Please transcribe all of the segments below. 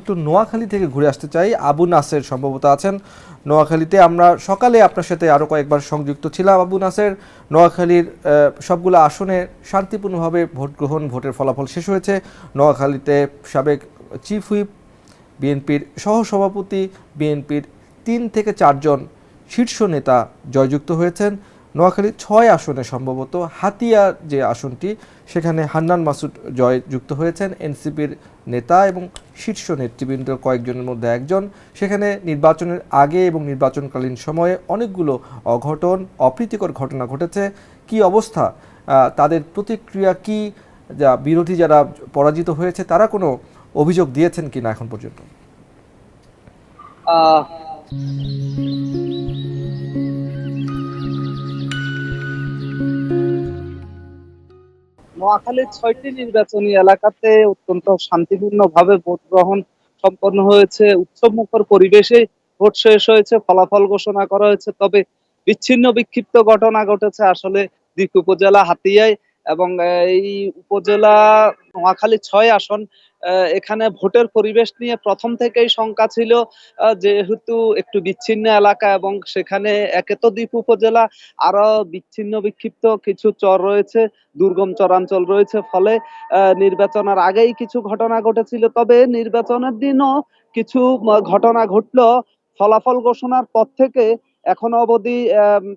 একটু নোয়াখালী থেকে ঘুরে আসতে চাই। আবু নাসের সম্ভবত আছেন নোয়াখালীতে। আমরা সকালে আপনার সাথে আরও কয়েকবার সংযুক্ত ছিলাম। আবু নাসের, নোয়াখালীর সবগুলো আসনে শান্তিপূর্ণভাবে ভোট গ্রহণ, ভোটের ফলাফল শেষ হয়েছে। নোয়াখালীতে সাবেক চিফ হুইপ, বিএনপির সহসভাপতি, বিএনপির 3 থেকে 4 জন শীর্ষ নেতা জয়যুক্ত হয়েছেন। নোয়াখালী 6 আসনে সম্ভবত হাতিয়া যে আসনটি, সেখানে হান্নান মাসুদ জয়যুক্ত হয়েছেন, এনসিপির নেতা এবং শীর্ষ নেতৃবৃন্দ কয়েকজনের মধ্যে একজন। সেখানে নির্বাচনের আগে এবং নির্বাচনকালীন সময়ে অনেকগুলো অঘটন, অপ্রীতিকর ঘটনা ঘটেছে। কি অবস্থা, তাদের প্রতিক্রিয়া কি? যা বিরোধী যারা পরাজিত হয়েছে তারা কোনো অভিযোগ দিয়েছেন কিনা এখন পর্যন্ত? নোয়াখালীর 6টি নির্বাচনী এলাকাতে অত্যন্ত শান্তিপূর্ণভাবে ভোট গ্রহণ সম্পন্ন হয়েছে। উৎসবমুখর পরিবেশে ভোট শেষ হয়েছে, ফলাফল ঘোষণা করা হয়েছে। তবে বিচ্ছিন্ন বিক্ষিপ্ত ঘটনা ঘটেছে আসলে দিক উপজেলা হাতিয়ায়, এবং এই উপজেলা নোয়াখালী 6 আসন। এখানে ভোটের পরিবেশ নিয়ে প্রথম থেকেই শঙ্কা ছিল, যেহেতু একটু বিচ্ছিন্ন এলাকা এবং সেখানে একে তো দ্বীপ উপজেলা, আরো বিচ্ছিন্ন বিক্ষিপ্ত কিছু চর রয়েছে, দুর্গম চরাঞ্চল রয়েছে। ফলে নির্বাচনের আগেই কিছু ঘটনা ঘটেছিল। তবে নির্বাচনের দিনও কিছু ঘটনা ঘটলো। ফলাফল ঘোষণার পর থেকে এখনো অবধি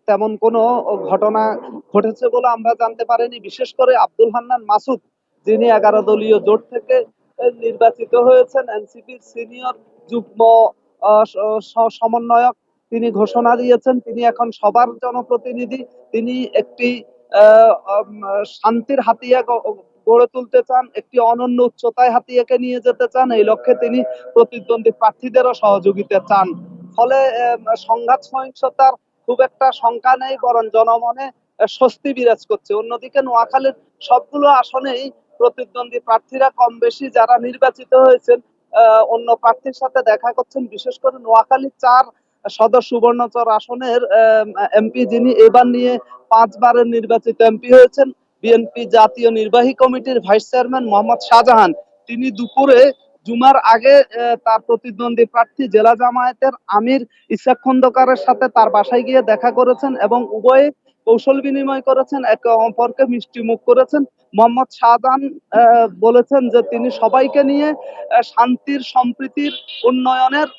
তেমন কোনো ঘটনা ঘটেছে বলে আমরা জানতে পারিনি। বিশেষ করে আব্দুল হান্নান মাসুদ, যিনি 11 দলীয় জোট থেকে নির্বাচিত হয়েছেন, এনসিপির সিনিয়র যুগ্ম সমন্বয়ক, তিনি ঘোষণা দিয়েছেন তিনি এখন সবার জনপ্রতিনিধি। তিনি একটি শান্তির হাতিয়া গড়ে তুলতে চান, একটি অনন্য উচ্চতায় হাতিয়াকে নিয়ে যেতে চান। এই লক্ষ্যে তিনি প্রতিদ্বন্দ্বী প্রার্থীদেরও সহযোগিতা চান। ফলে সংঘাত সহিংসতার খুব একটা শঙ্কা নেই, বরং জনমনে স্বস্তি বিরাজ করছে। অন্যদিকে নোয়াখালীর সবগুলো আসনেই প্রতিদ্বন্দ্বী প্রার্থীরা কম বেশি যারা নির্বাচিত হয়েছেন অন্য প্রার্থীর সাথে দেখা করছেন। বিশেষ করে নোয়াখালী 4 সদর সুবর্ণচর আসনের এমপি, যিনি এবার নিয়ে 5 বারের নির্বাচিত এমপি হয়েছেন, বিএনপি জাতীয় নির্বাহী কমিটির ভাইস চেয়ারম্যান মোহাম্মদ শাহজাহান, তিনি দুপুরে জুমার আগে তার প্রতিদ্বন্দ্বী প্রার্থী জেলা জামায়াতের আমির ইসহাক খন্দকারের সাথে তার বাসায় গিয়ে দেখা করেছেন এবং উভয়ে কৌশল বিনিময় করেছেন, একে অপরকে মিষ্টি মুখ করেছেন। মোহাম্মদ শাহজাহান বলেছেন যে তিনি সবাইকে নিয়ে শান্তির, সম্প্রীতির, উন্নয়নের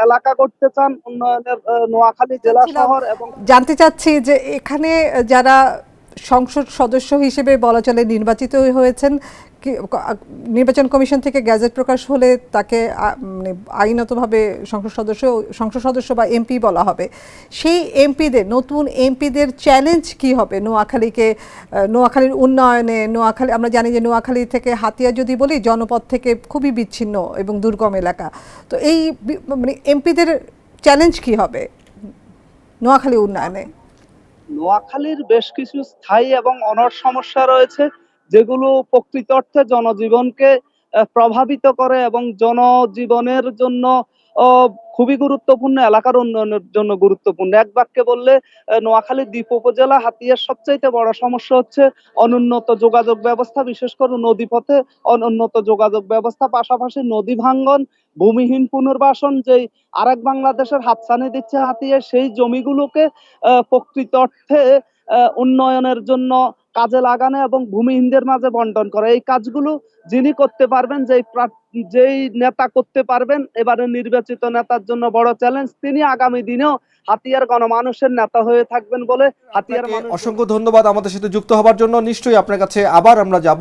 এলাকা করতে চান, উন্নয়নের নোয়াখালী জেলা শহর। এবং জানতে চাচ্ছি যে এখানে যারা সংসদ সদস্য হিসেবে বলা চলে নির্বাচিত হয়েছেন, নির্বাচন কমিশন থেকে গ্যাজেট প্রকাশ হলে তাকে মানে আইনতভাবে সংসদ সদস্য বা এমপি বলা হবে। সেই এমপিদের, নতুন এমপিদের চ্যালেঞ্জ কি হবে নোয়াখালীর উন্নয়নে? নোয়াখালী, আমরা জানি যে নোয়াখালী থেকে হাতিয়া যদি বলি জনপদ থেকে খুবই বিচ্ছিন্ন এবং দুর্গম এলাকা। তো এই মানে এমপিদের চ্যালেঞ্জ কি হবে নোয়াখালী উন্নয়নে? নোয়াখালীর বেশ কিছু স্থায়ী এবং অনড় সমস্যা রয়েছে, যেগুলো প্রকৃত অর্থে জনজীবনকে প্রভাবিত করে এবং জনজীবনের জন্য খুবই গুরুত্বপূর্ণ, এলাকার উন্নয়নের জন্য গুরুত্বপূর্ণ। এক বাক্যে বললে নোয়াখালী দ্বীপ উপজেলা হাতিয়ার সবচাইতে বড় সমস্যা হচ্ছে অনুন্নত যোগাযোগ ব্যবস্থা, বিশেষ করে নদীপথে অনুন্নত যোগাযোগ ব্যবস্থা, পাশাপাশি নদী ভাঙ্গন, ভূমিহীন পুনর্বাসন, যেই আরেক বাংলাদেশের হাতছানি দিচ্ছে হাতিয়া, সেই জমিগুলোকে প্রকৃত অর্থে উন্নয়নের জন্য কাজে লাগানো এবং ভূমিহীনদের মাঝে বন্টন করা, এই কাজগুলো যিনি করতে পারবেন, যেই নেতা করতে পারবেন, এবারে নির্বাচিত নেতার জন্য বড় চ্যালেঞ্জ। তিনি আগামী দিনেও হাতিয়ার গণমানুষের নেতা হয়ে থাকবেন বলে হাতিয়ার মানুষ। অসংখ্য ধন্যবাদ আমাদের সাথে যুক্ত হবার জন্য। নিশ্চয়ই আপনার কাছে আবার আমরা যাব।